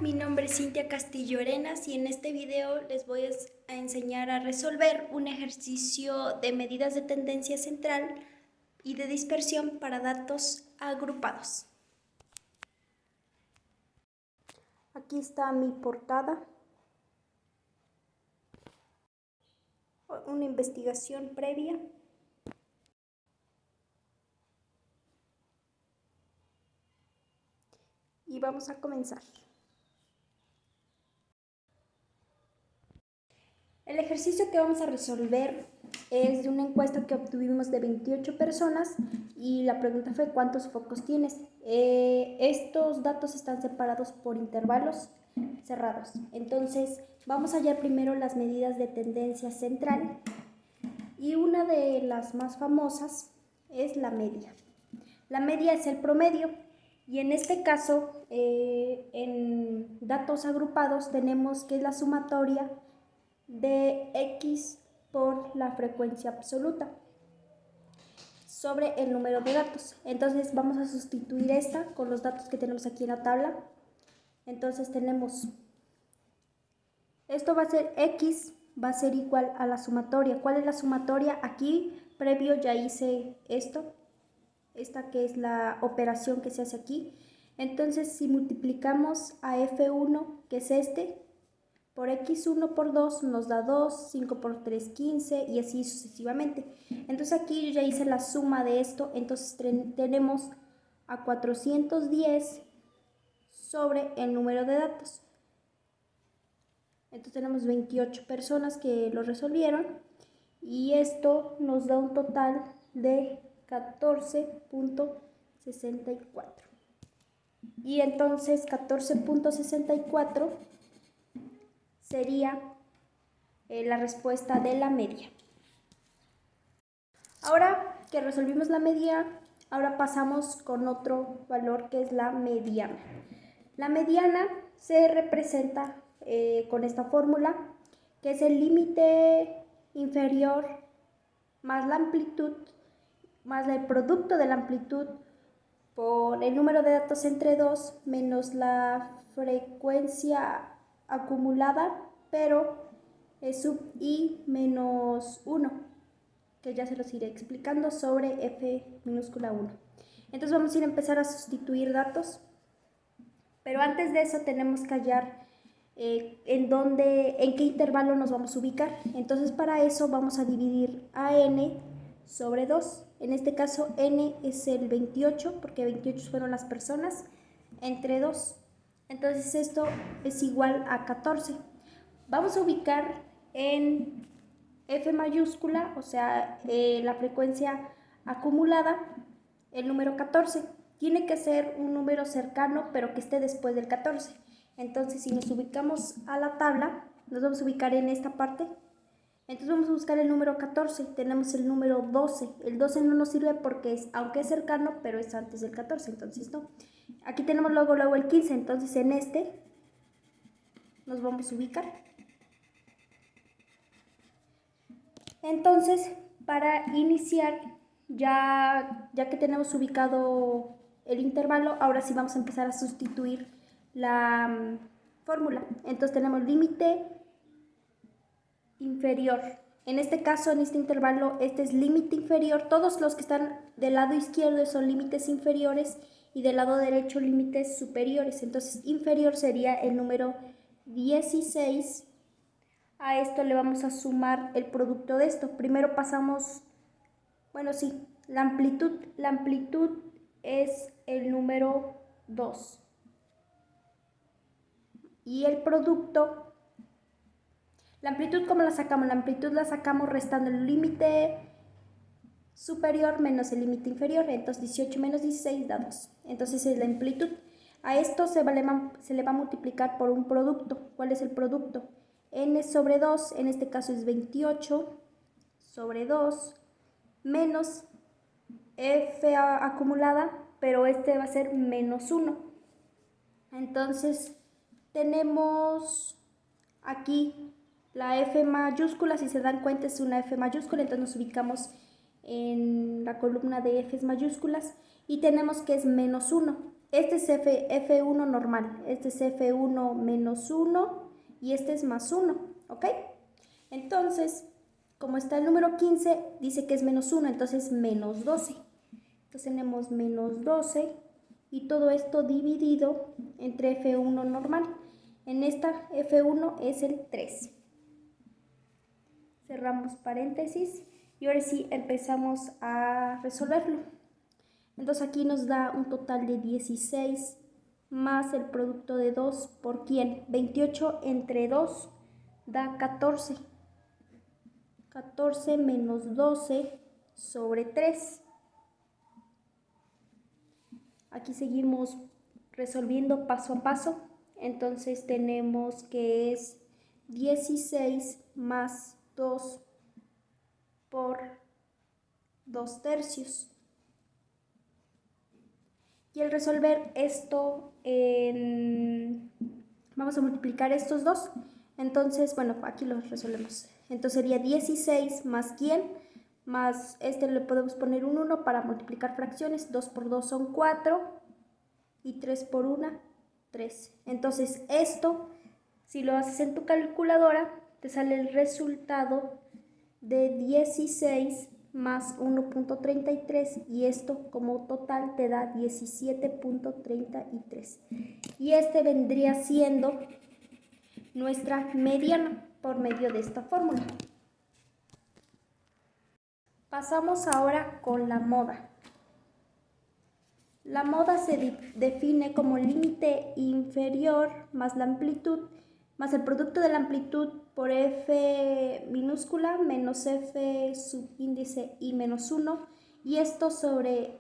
mi nombre es Cintia Castillo Arenas y en este video les voy a enseñar a resolver un ejercicio de medidas de tendencia central y de dispersión para datos agrupados. Aquí está mi portada, una investigación previa. Y vamos a comenzar. El ejercicio que vamos a resolver es de una encuesta que obtuvimos de 28 personas y la pregunta fue ¿cuántos focos tienes? Estos datos están separados por intervalos cerrados. Entonces vamos a hallar primero las medidas de tendencia central y una de las más famosas es la media. La media es el promedio y en este caso en datos agrupados tenemos que es la sumatoria de x por la frecuencia absoluta sobre el número de datos. Entonces vamos a sustituir esta con los datos que tenemos aquí en la tabla. Entonces tenemos, esto va a ser x, va a ser igual a la sumatoria. ¿Cuál es la sumatoria? Aquí previo ya hice esta que es la operación que se hace aquí. Entonces si multiplicamos a f1, que es este, por x1 por 2 nos da 2, 5 por 3, 15 y así sucesivamente. Entonces aquí yo ya hice la suma de esto, entonces tenemos a 410 sobre el número de datos. Entonces tenemos 28 personas que lo resolvieron y esto nos da un total de 14.64. Y entonces 14.64 sería la respuesta de la media. Ahora que resolvimos la media, ahora pasamos con otro valor que es la mediana. La mediana se representa con esta fórmula, que es el límite inferior más la amplitud, más el producto de la amplitud por el número de datos entre 2 menos la frecuencia acumulada, pero sub i menos 1, que ya se los iré explicando, sobre f minúscula 1. Entonces vamos a ir a empezar a sustituir datos, pero antes de eso tenemos que hallar en qué intervalo nos vamos a ubicar. Entonces para eso vamos a dividir a n sobre 2. En este caso n es el 28, porque 28 fueron las personas, entre 2. Entonces esto es igual a 14. Vamos a ubicar en f mayúscula, o sea, la frecuencia acumulada, el número 14. Tiene que ser un número cercano, pero que esté después del 14. Entonces, si nos ubicamos a la tabla, nos vamos a ubicar en esta parte. Entonces vamos a buscar el número 14, tenemos el número 12. El 12 no nos sirve porque aunque es cercano, pero es antes del 14, entonces no. Aquí tenemos luego el 15, entonces en este nos vamos a ubicar. Entonces, para iniciar, ya que tenemos ubicado el intervalo, ahora sí vamos a empezar a sustituir la fórmula. Entonces tenemos límite inferior. En este caso, en este intervalo, este es límite inferior. Todos los que están del lado izquierdo son límites inferiores y del lado derecho límites superiores. Entonces, inferior sería el número 16. A esto le vamos a sumar el producto de esto. Primero pasamos, la amplitud. La amplitud es el número 2. Y el producto, la amplitud, ¿cómo la sacamos? La amplitud la sacamos restando el límite superior menos el límite inferior. Entonces 18 menos 16 da 2. Entonces es la amplitud. A esto se le va a multiplicar por un producto. ¿Cuál es el producto? N sobre 2, en este caso es 28 sobre 2, menos F acumulada, pero este va a ser menos 1. Entonces tenemos aquí la F mayúscula, si se dan cuenta es una F mayúscula, entonces nos ubicamos en la columna de Fs mayúsculas y tenemos que es menos 1. Este es F1 normal, este es F1 menos 1 y este es más 1, ¿ok? Entonces, como está el número 15, dice que es menos 1, entonces menos 12. Entonces tenemos menos 12 y todo esto dividido entre F1 normal. En esta F1 es el 3. Cerramos paréntesis y ahora sí empezamos a resolverlo. Entonces aquí nos da un total de 16 más el producto de 2 por ¿quién? 28 entre 2 da 14. 14 menos 12 sobre 3. Aquí seguimos resolviendo paso a paso. Entonces tenemos que es 16 más 2 por 2 tercios. Y al resolver esto, vamos a multiplicar estos dos. Entonces, bueno, aquí los resolvemos. Entonces sería 16 más ¿quién? Más este le podemos poner un 1 para multiplicar fracciones. 2 por 2 son 4 y 3 por 1, 3. Entonces esto, si lo haces en tu calculadora, te sale el resultado de 16 más 1.33 y esto como total te da 17.33 y este vendría siendo nuestra mediana por medio de esta fórmula. Pasamos ahora con la moda. La moda se define como límite inferior más la amplitud más el producto de la amplitud por F minúscula menos F subíndice I menos 1 y esto sobre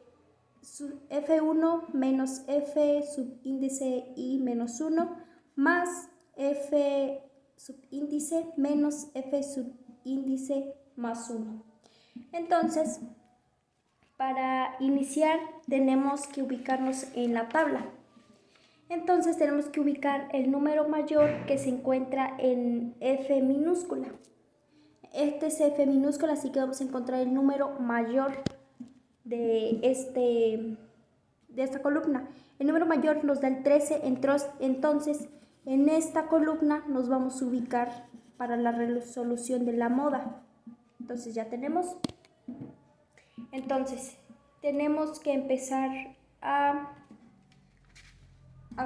F1 menos F subíndice I menos 1 más F subíndice menos F subíndice más 1. Entonces, para iniciar tenemos que ubicarnos en la tabla. Entonces tenemos que ubicar el número mayor que se encuentra en F minúscula. Este es F minúscula, así que vamos a encontrar el número mayor de esta columna. El número mayor nos da el 13, entonces en esta columna nos vamos a ubicar para la resolución de la moda. Entonces ya tenemos. Entonces tenemos que empezar a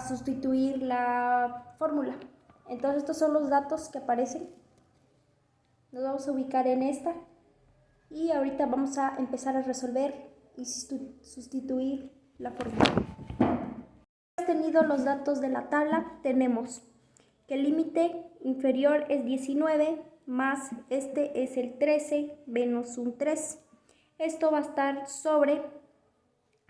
sustituir la fórmula. Entonces estos son los datos que aparecen. Nos vamos a ubicar en esta y ahorita vamos a empezar a resolver y sustituir la fórmula. Tenido los datos de la tabla, tenemos que el límite inferior es 19 más este es el 13 menos un 3. Esto va a estar sobre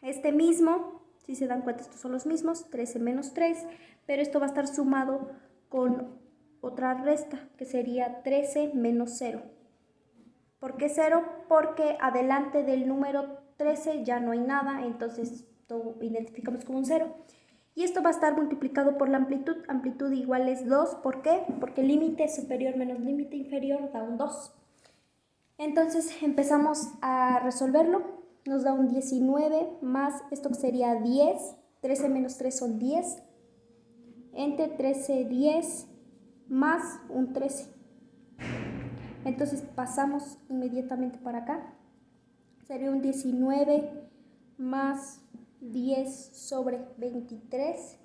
este mismo. Si se dan cuenta, estos son los mismos, 13 menos 3, pero esto va a estar sumado con otra resta, que sería 13 menos 0. ¿Por qué 0? Porque adelante del número 13 ya no hay nada, entonces lo identificamos como un 0. Y esto va a estar multiplicado por la amplitud. Amplitud igual es 2, ¿por qué? Porque límite superior menos límite inferior da un 2. Entonces empezamos a resolverlo. Nos da un 19 más, esto sería 10, 13 menos 3 son 10, entre 13, 10 más un 13. Entonces pasamos inmediatamente para acá. Sería un 19 más 10 sobre 23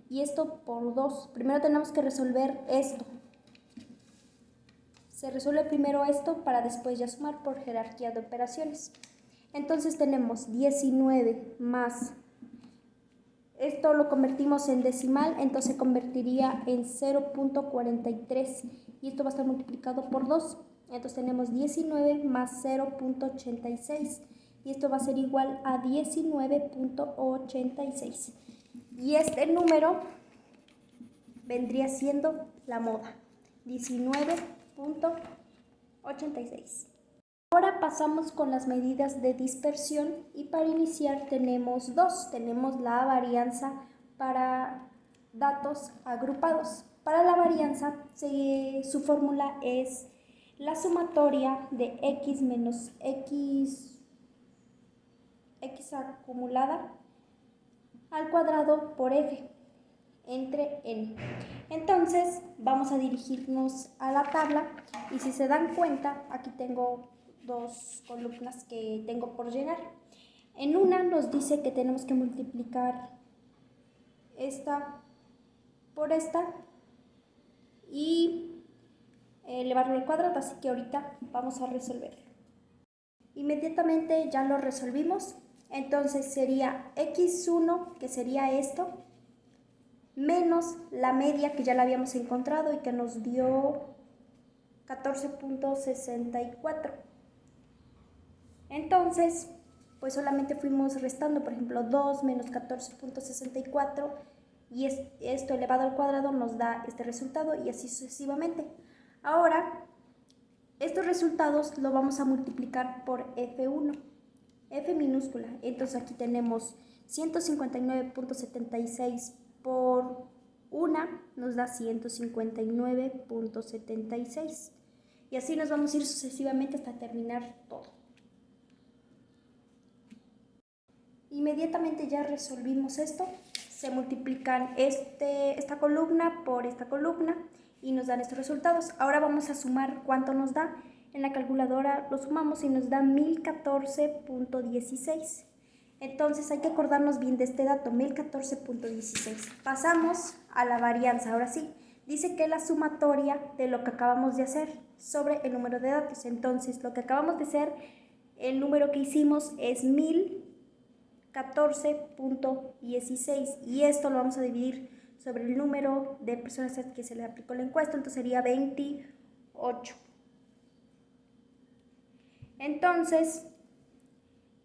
y esto por 2. Primero tenemos que resolver esto. Se resuelve primero esto para después ya sumar por jerarquía de operaciones. Entonces tenemos 19 más, esto lo convertimos en decimal, entonces se convertiría en 0.43 y esto va a estar multiplicado por 2. Entonces tenemos 19 más 0.86 y esto va a ser igual a 19.86. Y este número vendría siendo la moda, 19.86. Ahora pasamos con las medidas de dispersión y para iniciar tenemos dos. Tenemos la varianza para datos agrupados. Para la varianza su fórmula es la sumatoria de x menos x acumulada al cuadrado por f entre n. Entonces vamos a dirigirnos a la tabla y si se dan cuenta, aquí tengo dos columnas que tengo por llenar. En una nos dice que tenemos que multiplicar esta por esta y elevarlo al cuadrado, así que ahorita vamos a resolverlo. Inmediatamente ya lo resolvimos, entonces sería x1, que sería esto, menos la media que ya la habíamos encontrado y que nos dio 14.64. Entonces, pues solamente fuimos restando, por ejemplo, 2 menos 14.64 y esto elevado al cuadrado nos da este resultado y así sucesivamente. Ahora, estos resultados lo vamos a multiplicar por f1, f minúscula. Entonces aquí tenemos 159.76 por 1 nos da 159.76 y así nos vamos a ir sucesivamente hasta terminar todo. Inmediatamente ya resolvimos esto, se multiplican esta columna por esta columna y nos dan estos resultados. Ahora vamos a sumar cuánto nos da. En la calculadora lo sumamos y nos da 1014.16. Entonces hay que acordarnos bien de este dato, 1014.16. Pasamos a la varianza, ahora sí. Dice que es la sumatoria de lo que acabamos de hacer sobre el número de datos. Entonces lo que acabamos de hacer, el número que hicimos es 1014.16 y esto lo vamos a dividir sobre el número de personas a que se le aplicó la encuesta, entonces sería 28. Entonces,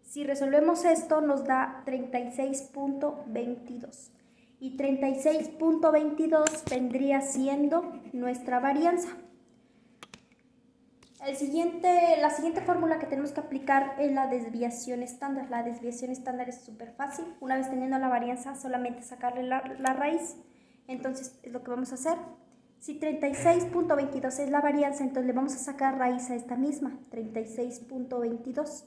si resolvemos esto nos da 36.22 y 36.22 vendría siendo nuestra varianza. La siguiente fórmula que tenemos que aplicar es la desviación estándar. La desviación estándar es súper fácil. Una vez teniendo la varianza, solamente sacarle la raíz. Entonces, es lo que vamos a hacer. Si 36.22 es la varianza, entonces le vamos a sacar raíz a esta misma, 36.22.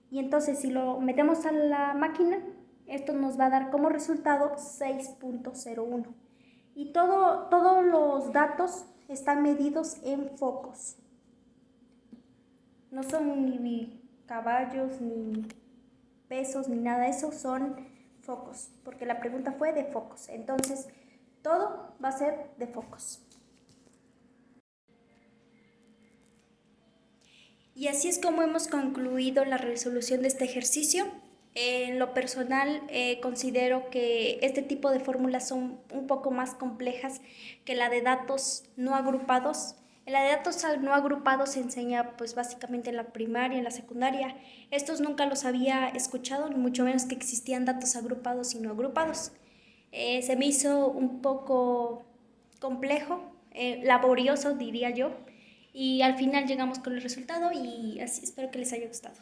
Y entonces, si lo metemos a la máquina, esto nos va a dar como resultado 6.01. Y todos los datos están medidos en focos. No son ni caballos, ni pesos, ni nada de eso, son focos, porque la pregunta fue de focos. Entonces, todo va a ser de focos. Y así es como hemos concluido la resolución de este ejercicio. En lo personal, considero que este tipo de fórmulas son un poco más complejas que la de datos no agrupados. En la de datos no agrupados se enseña pues básicamente en la primaria, en la secundaria. Estos nunca los había escuchado, ni mucho menos que existían datos agrupados y no agrupados. Se me hizo un poco complejo, laborioso diría yo, y al final llegamos con el resultado y así espero que les haya gustado.